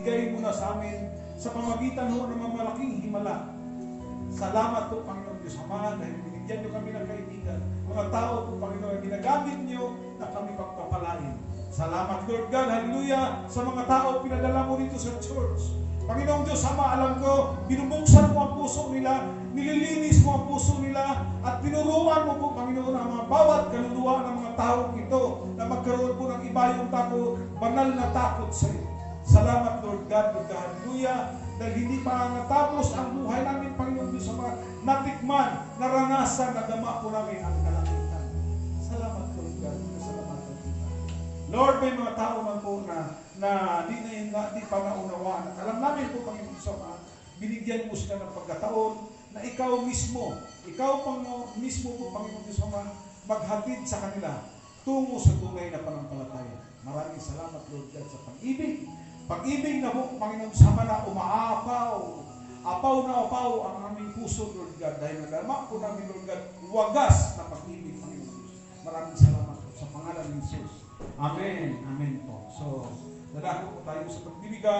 Bigay mo na sa amin sa pamagitan ho ng mga malaking himala. Salamat po, Panginoon Diyos Ama, dahil binigyan niyo kami ng kaibigan. Mga tao po, Panginoon, ginagamit niyo na kami pagpapalain. Salamat, Lord God, hallelujah, sa mga tao pinadala mo dito sa church. Panginoong Diyos Ama, alam ko, binubuksan mo ang puso nila, nililinis mo ang puso nila, at tinuruan mo po, Panginoon, ang mga bawat kaluluwa ng mga taong ito na magkaroon po ng iba yung takot, banal na takot sa iyo. Salamat, Lord God, Lord God, hallelujah, dahil hindi pa natapos ang buhay namin, Panginoon Diyos Ama, natikman, naranasan, nadama po namin ang kalangitan. Salamat, Lord God, salamatan kita. Lord, may mga tao man po na di pa naunawaan. Alam namin po, Panginoon Diyos Ama, binigyan mo sila ng pagkataon na ikaw mismo po, Panginoon Diyos Ama, maghatid sa kanila tungo sa tunay na panampalataya. Maraming salamat, Lord God, sa pag-ibig. Pag-ibig na po, Panginoon Sama, na apaw na apaw ang aming puso, Lord God, dahil nadama po namin, Lord God, wagas na pag-ibig, Panginoon Diyos. Maraming salamat po sa pangalan ng Jesus. Amen. Amen po. So, nadako po tayo sa pagbibigay.